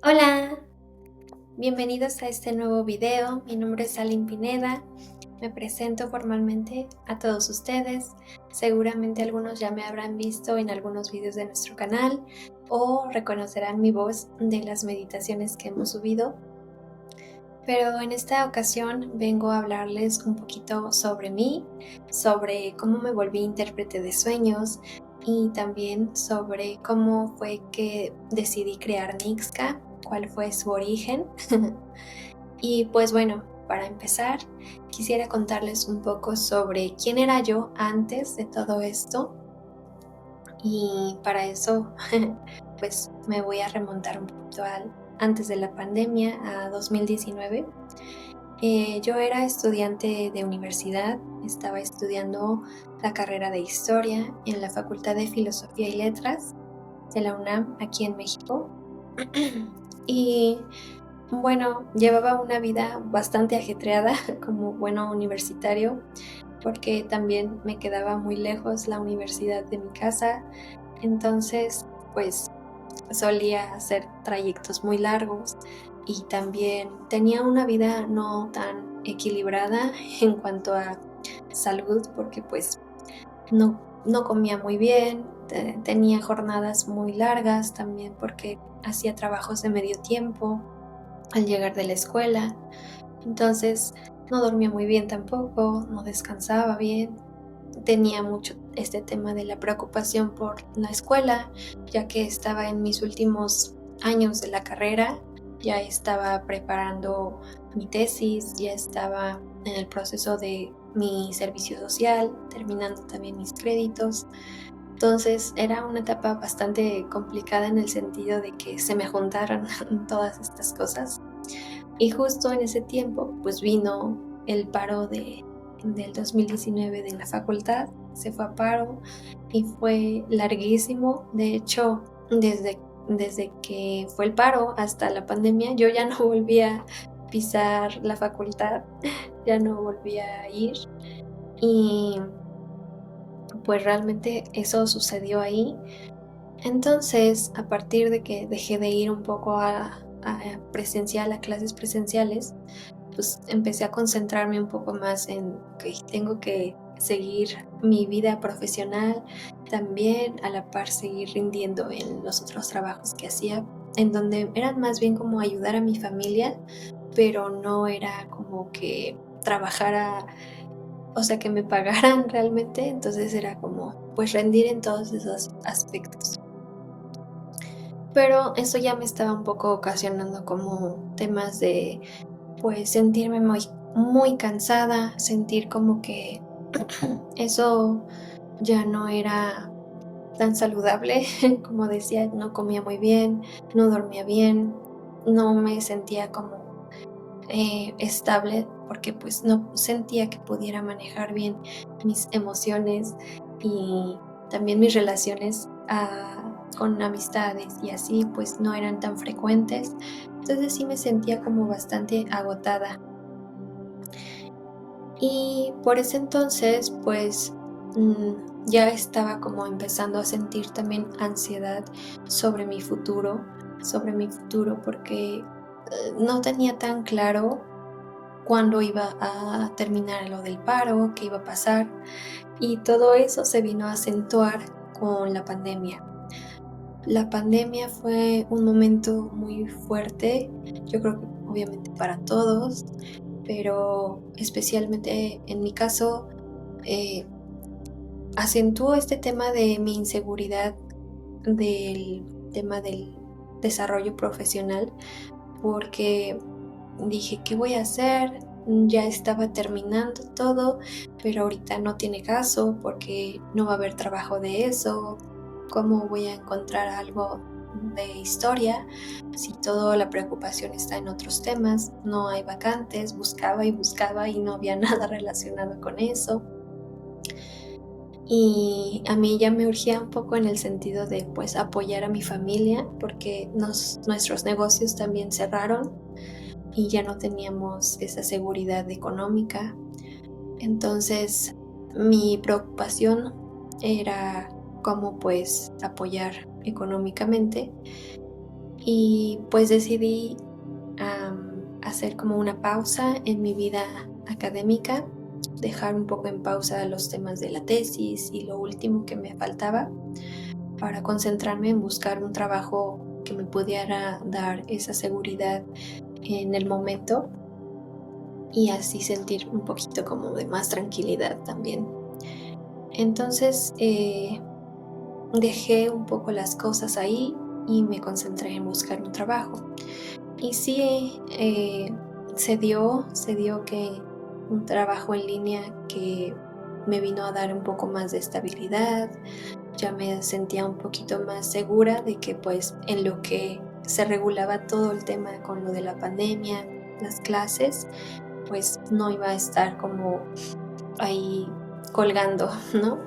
Hola, bienvenidos a este nuevo video. Mi nombre es Aline Pineda. Me presento formalmente a todos ustedes. Seguramente algunos ya me habrán visto en algunos videos de nuestro canal o reconocerán mi voz de las meditaciones que hemos subido. Pero en esta ocasión vengo a hablarles un poquito sobre mí, sobre cómo me volví intérprete de sueños y también sobre cómo fue que decidí crear Nixca, cuál fue su origen. Y pues bueno, para empezar, quisiera contarles un poco sobre quién era yo antes de todo esto. Y para eso, pues me voy a remontar un poquito antes de la pandemia, a 2019. Yo era estudiante de universidad, estaba estudiando la carrera de Historia en la Facultad de Filosofía y Letras de la UNAM, aquí en México. Y bueno, llevaba una vida bastante ajetreada como bueno universitario, porque también me quedaba muy lejos la universidad de mi casa. Entonces, pues solía hacer trayectos muy largos y también tenía una vida no tan equilibrada en cuanto a salud, porque pues no comía muy bien, tenía jornadas muy largas también porque hacía trabajos de medio tiempo al llegar de la escuela. Entonces no dormía muy bien tampoco, no descansaba bien. Tenía mucho este tema de la preocupación por la escuela, ya que estaba en mis últimos años de la carrera, ya estaba preparando mi tesis, ya estaba en el proceso de mi servicio social, terminando también mis créditos. Entonces era una etapa bastante complicada en el sentido de que se me juntaron todas estas cosas. Y justo en ese tiempo, pues vino el paro del 2019 de la facultad, se fue a paro y fue larguísimo. De hecho, desde que fue el paro hasta la pandemia, yo ya no volví a pisar la facultad, ya no volví a ir. Y pues realmente eso sucedió ahí. Entonces, a partir de que dejé de ir un poco a presencial, a clases presenciales, pues empecé a concentrarme un poco más en que tengo que seguir mi vida profesional, también a la par seguir rindiendo en los otros trabajos que hacía, en donde eran más bien como ayudar a mi familia, pero no era como que trabajara, o sea, que me pagaran realmente. Entonces era como pues rendir en todos esos aspectos. Pero eso ya me estaba un poco ocasionando como temas de pues sentirme muy cansada, sentir como que eso ya no era tan saludable. Como decía, no comía muy bien, no dormía bien, no me sentía como estable, porque pues no sentía que pudiera manejar bien mis emociones y también mis relaciones con amistades y así pues no eran tan frecuentes. Entonces sí me sentía como bastante agotada. Y por ese entonces, pues ya estaba como empezando a sentir también ansiedad sobre mi futuro, porque no tenía tan claro cuándo iba a terminar lo del paro, qué iba a pasar, y todo eso se vino a acentuar con la pandemia. La pandemia fue un momento muy fuerte, yo creo que obviamente para todos, pero especialmente en mi caso, acentuó este tema de mi inseguridad del tema del desarrollo profesional, porque dije, ¿qué voy a hacer? Ya estaba terminando todo, pero ahorita no tiene caso porque no va a haber trabajo de eso. ¿Cómo voy a encontrar algo de historia si toda la preocupación está en otros temas? No hay vacantes, buscaba y no había nada relacionado con eso. Y a mí ya me urgía un poco en el sentido de pues apoyar a mi familia, porque nuestros negocios también cerraron y ya no teníamos esa seguridad económica. Entonces mi preocupación era cómo pues apoyar económicamente. y pues decidí hacer como una pausa en mi vida académica, dejar un poco en pausa los temas de la tesis y lo último que me faltaba para concentrarme en buscar un trabajo que me pudiera dar esa seguridad en el momento y así sentir un poquito como de más tranquilidad también. Entonces dejé un poco las cosas ahí y me concentré en buscar un trabajo. Y sí, se dio que un trabajo en línea que me vino a dar un poco más de estabilidad, ya me sentía un poquito más segura de que pues en lo que se regulaba todo el tema con lo de la pandemia, las clases, pues no iba a estar como ahí colgando, ¿no?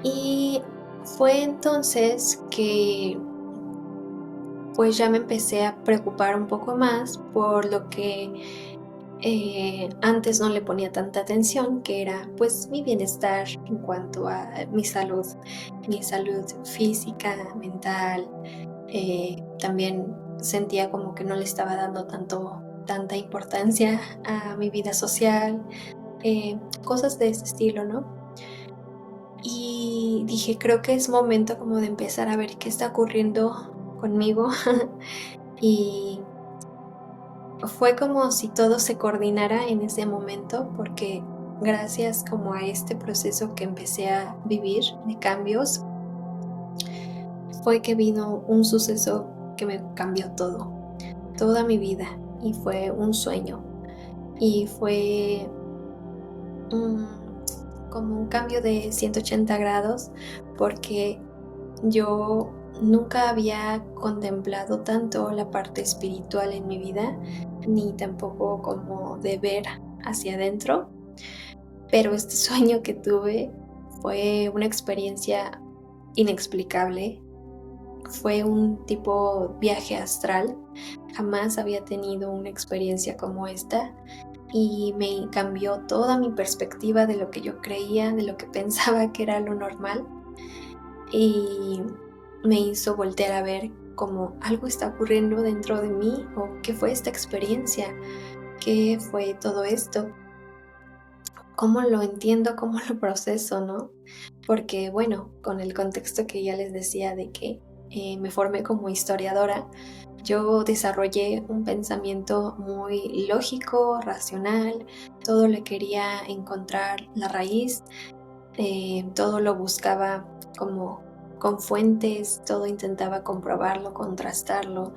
Y fue entonces que pues ya me empecé a preocupar un poco más por lo que antes no le ponía tanta atención, que era pues mi bienestar en cuanto a mi salud física, mental. También sentía como que no le estaba dando tanta importancia a mi vida social, cosas de ese estilo, ¿no? Y dije, creo que es momento como de empezar a ver qué está ocurriendo conmigo. Y fue como si todo se coordinara en ese momento, porque gracias como a este proceso que empecé a vivir de cambios, fue que vino un suceso que me cambió toda mi vida, y fue un sueño, y fue como un cambio de 180 grados, porque yo nunca había contemplado tanto la parte espiritual en mi vida, ni tampoco como de ver hacia adentro, pero este sueño que tuve fue una experiencia inexplicable, fue un tipo viaje astral, jamás había tenido una experiencia como esta y me cambió toda mi perspectiva de lo que yo creía, de lo que pensaba que era lo normal, y me hizo voltear a ver como algo está ocurriendo dentro de mí, o qué fue esta experiencia, qué fue todo esto, cómo lo entiendo, cómo lo proceso, ¿no? Porque bueno, con el contexto que ya les decía de que me formé como historiadora, yo desarrollé un pensamiento muy lógico, racional, todo le quería encontrar la raíz, todo lo buscaba como con fuentes, todo intentaba comprobarlo, contrastarlo,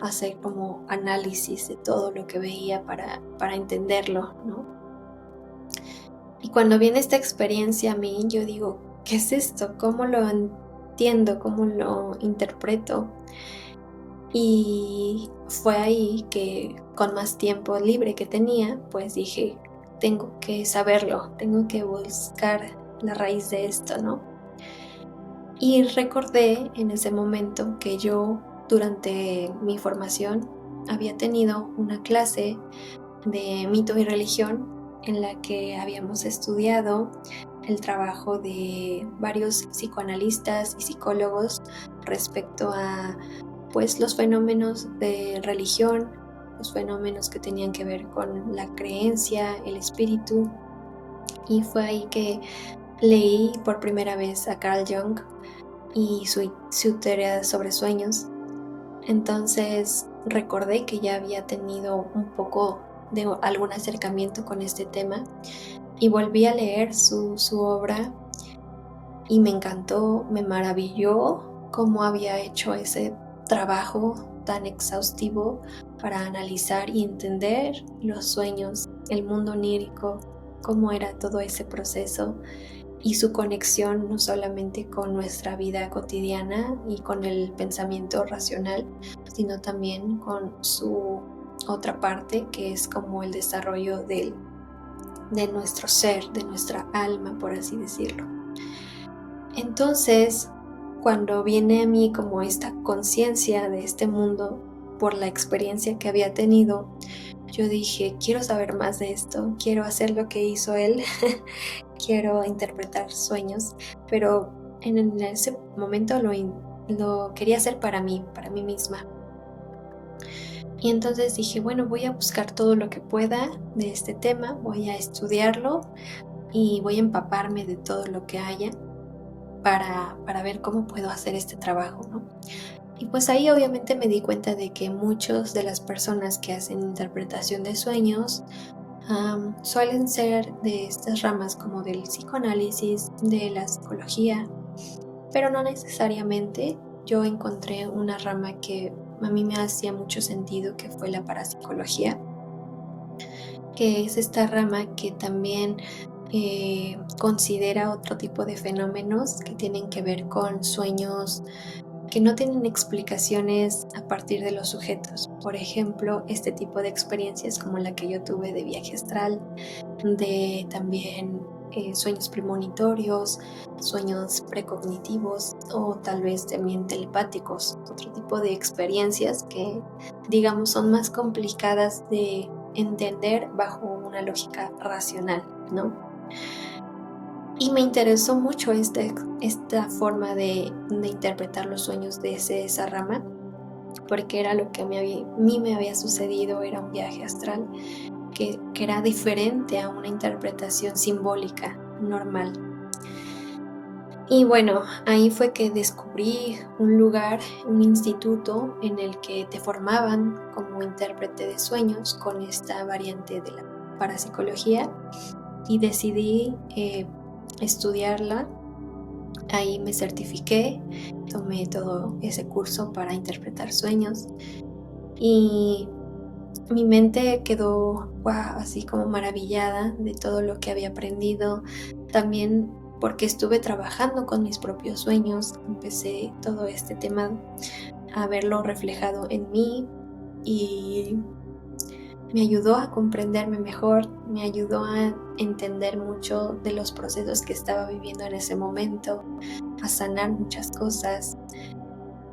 hacer como análisis de todo lo que veía para entenderlo, ¿no? Y cuando viene esta experiencia a mí, yo digo, ¿qué es esto? ¿Cómo lo entiendo? ¿Cómo lo interpreto? Y fue ahí que con más tiempo libre que tenía, pues dije, tengo que saberlo, tengo que buscar la raíz de esto, ¿no? Y recordé en ese momento que yo durante mi formación había tenido una clase de mito y religión en la que habíamos estudiado el trabajo de varios psicoanalistas y psicólogos respecto a pues los fenómenos de religión, los fenómenos que tenían que ver con la creencia, el espíritu, y fue ahí que leí por primera vez a Carl Jung y su teoría sobre sueños. Entonces recordé que ya había tenido un poco de algún acercamiento con este tema y volví a leer su obra y me encantó, me maravilló cómo había hecho ese trabajo tan exhaustivo para analizar y entender los sueños, el mundo onírico, cómo era todo ese proceso y su conexión no solamente con nuestra vida cotidiana y con el pensamiento racional, sino también con su otra parte, que es como el desarrollo de nuestro ser, de nuestra alma, por así decirlo. Entonces, cuando viene a mí como esta conciencia de este mundo por la experiencia que había tenido, yo dije, quiero saber más de esto, quiero hacer lo que hizo él, quiero interpretar sueños, pero en ese momento lo quería hacer para mí misma. Y entonces dije, bueno, voy a buscar todo lo que pueda de este tema, voy a estudiarlo y voy a empaparme de todo lo que haya para ver cómo puedo hacer este trabajo, ¿no? Y pues ahí obviamente me di cuenta de que muchas de las personas que hacen interpretación de sueños suelen ser de estas ramas como del psicoanálisis, de la psicología, pero no necesariamente. Yo encontré una rama que a mí me hacía mucho sentido, que fue la parapsicología, que es esta rama que también considera otro tipo de fenómenos que tienen que ver con sueños que no tienen explicaciones a partir de los sujetos. Por ejemplo, este tipo de experiencias como la que yo tuve de viaje astral, de también sueños premonitorios, sueños precognitivos o tal vez también telepáticos, otro tipo de experiencias que, digamos, son más complicadas de entender bajo una lógica racional, ¿no? Y me interesó mucho esta forma de interpretar los sueños de esa rama, porque era lo que a mí me había sucedido, era un viaje astral que era diferente a una interpretación simbólica normal. Y bueno, ahí fue que descubrí un lugar, un instituto en el que te formaban como intérprete de sueños con esta variante de la parapsicología y decidí estudiarla. Ahí me certifiqué, tomé todo ese curso para interpretar sueños y mi mente quedó así como maravillada de todo lo que había aprendido. También porque estuve trabajando con mis propios sueños, empecé todo este tema a verlo reflejado en mí y me ayudó a comprenderme mejor, me ayudó a entender mucho de los procesos que estaba viviendo en ese momento, a sanar muchas cosas.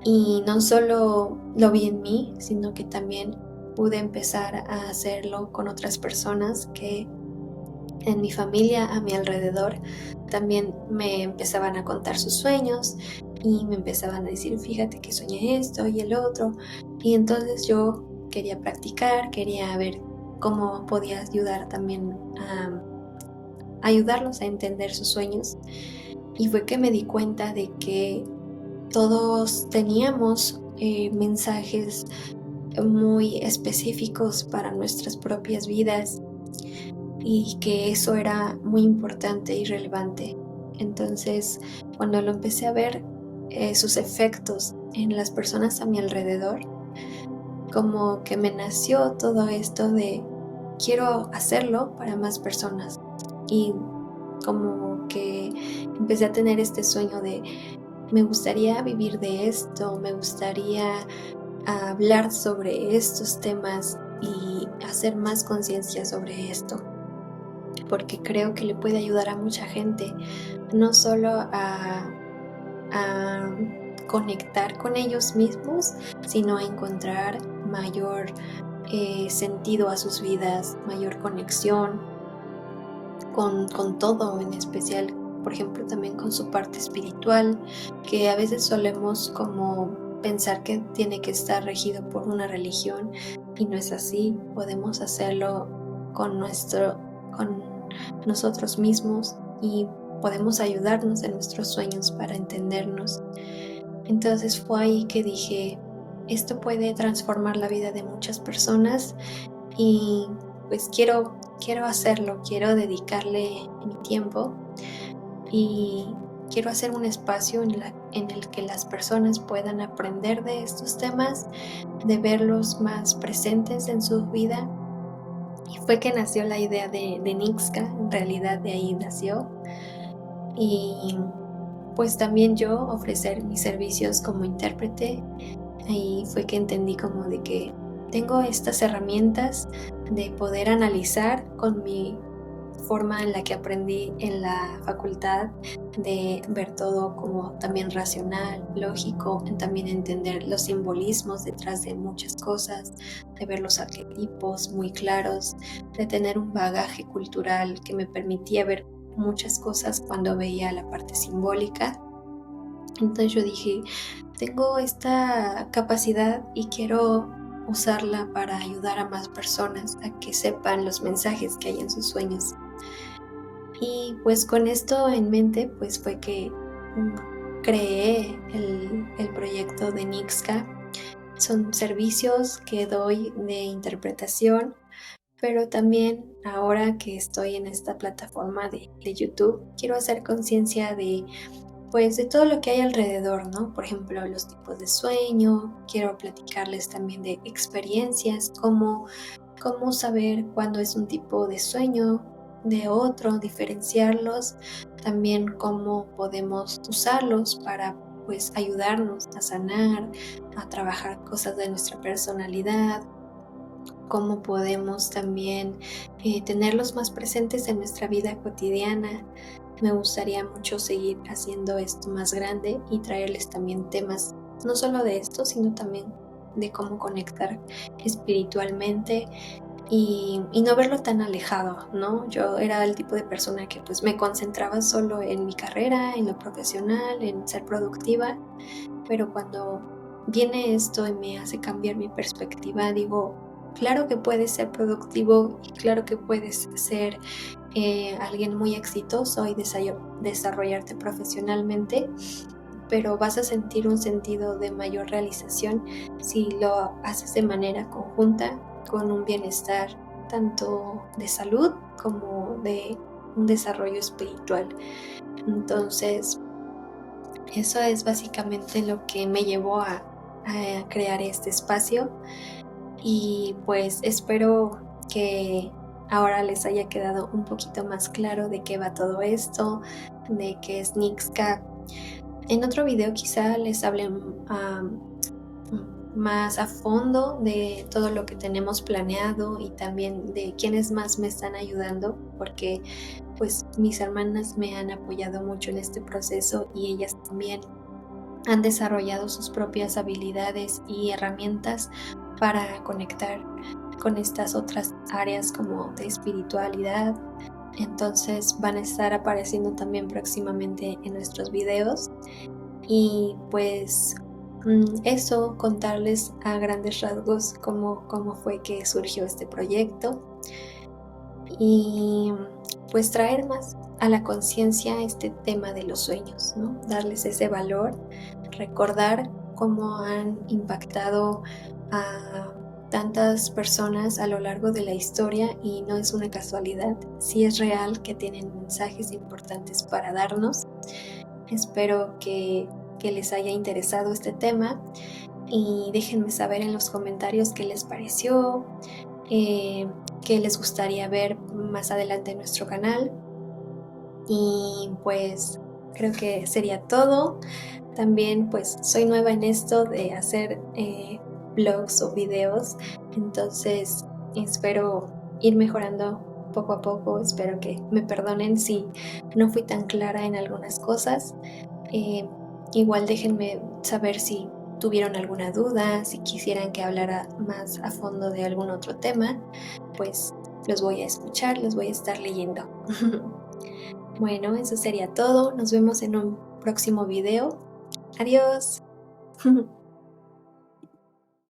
Y no solo lo vi en mí, sino que también pude empezar a hacerlo con otras personas que en mi familia, a mi alrededor, también me empezaban a contar sus sueños y me empezaban a decir, fíjate que soñé esto y el otro. Y entonces yo quería practicar, quería ver cómo podía ayudar también a ayudarlos a entender sus sueños. Y fue que me di cuenta de que todos teníamos mensajes muy específicos para nuestras propias vidas y que eso era muy importante y relevante. Entonces, cuando lo empecé a ver, sus efectos en las personas a mi alrededor, como que me nació todo esto de quiero hacerlo para más personas y como que empecé a tener este sueño de me gustaría vivir de esto, me gustaría hablar sobre estos temas y hacer más conciencia sobre esto, porque creo que le puede ayudar a mucha gente, no solo a conectar con ellos mismos, sino a encontrar mayor sentido a sus vidas, mayor conexión con todo, en especial, por ejemplo, también con su parte espiritual, que a veces solemos como pensar que tiene que estar regido por una religión y no es así. Podemos hacerlo con nosotros mismos y podemos ayudarnos en nuestros sueños para entendernos. Entonces fue ahí que dije, esto puede transformar la vida de muchas personas y pues quiero hacerlo, quiero dedicarle mi tiempo y quiero hacer un espacio en el que las personas puedan aprender de estos temas, de verlos más presentes en su vida. Y fue que nació la idea de Nixka, en realidad de ahí nació. Y pues también yo ofrecer mis servicios como intérprete, ahí fue que entendí como de que tengo estas herramientas de poder analizar con mi forma en la que aprendí en la facultad, de ver todo como también racional, lógico, también entender los simbolismos detrás de muchas cosas, de ver los arquetipos muy claros, de tener un bagaje cultural que me permitía ver muchas cosas cuando veía la parte simbólica. Entonces yo dije, tengo esta capacidad y quiero usarla para ayudar a más personas a que sepan los mensajes que hay en sus sueños. Y pues con esto en mente, pues fue que creé el proyecto de Nixka. Son servicios que doy de interpretación, pero también ahora que estoy en esta plataforma de YouTube, quiero hacer conciencia de pues de todo lo que hay alrededor, ¿no? Por ejemplo, los tipos de sueño, quiero platicarles también de experiencias, cómo saber cuándo es un tipo de sueño de otro, diferenciarlos, también cómo podemos usarlos para pues ayudarnos a sanar, a trabajar cosas de nuestra personalidad, cómo podemos también tenerlos más presentes en nuestra vida cotidiana. Me gustaría mucho seguir haciendo esto más grande y traerles también temas, no solo de esto, sino también de cómo conectar espiritualmente y no verlo tan alejado, ¿no? Yo era el tipo de persona que pues me concentraba solo en mi carrera, en lo profesional, en ser productiva, pero cuando viene esto y me hace cambiar mi perspectiva, digo, claro que puedes ser productivo y claro que puedes ser alguien muy exitoso y desarrollarte profesionalmente, pero vas a sentir un sentido de mayor realización si lo haces de manera conjunta con un bienestar tanto de salud como de un desarrollo espiritual. Entonces, eso es básicamente lo que me llevó a crear este espacio y pues espero que ahora les haya quedado un poquito más claro de qué va todo esto, de qué es Nixka. En otro video quizá les hable más a fondo de todo lo que tenemos planeado y también de quiénes más me están ayudando, porque pues mis hermanas me han apoyado mucho en este proceso y ellas también han desarrollado sus propias habilidades y herramientas para conectar con estas otras áreas como de espiritualidad. Entonces van a estar apareciendo también próximamente en nuestros videos y pues eso, contarles a grandes rasgos cómo fue que surgió este proyecto y pues traer más a la conciencia este tema de los sueños, ¿no? Darles ese valor, recordar cómo han impactado a tantas personas a lo largo de la historia y no es una casualidad, sí es real que tienen mensajes importantes para darnos. Espero que les haya interesado este tema y déjenme saber en los comentarios qué les pareció, qué les gustaría ver más adelante en nuestro canal. Y pues creo que sería todo. También pues soy nueva en esto de hacer vlogs o videos, entonces espero ir mejorando poco a poco. Espero que me perdonen si no fui tan clara en algunas cosas. Igual déjenme saber si tuvieron alguna duda, si quisieran que hablara más a fondo de algún otro tema, pues los voy a escuchar, los voy a estar leyendo. Bueno, eso sería todo. Nos vemos en un próximo video. Adiós.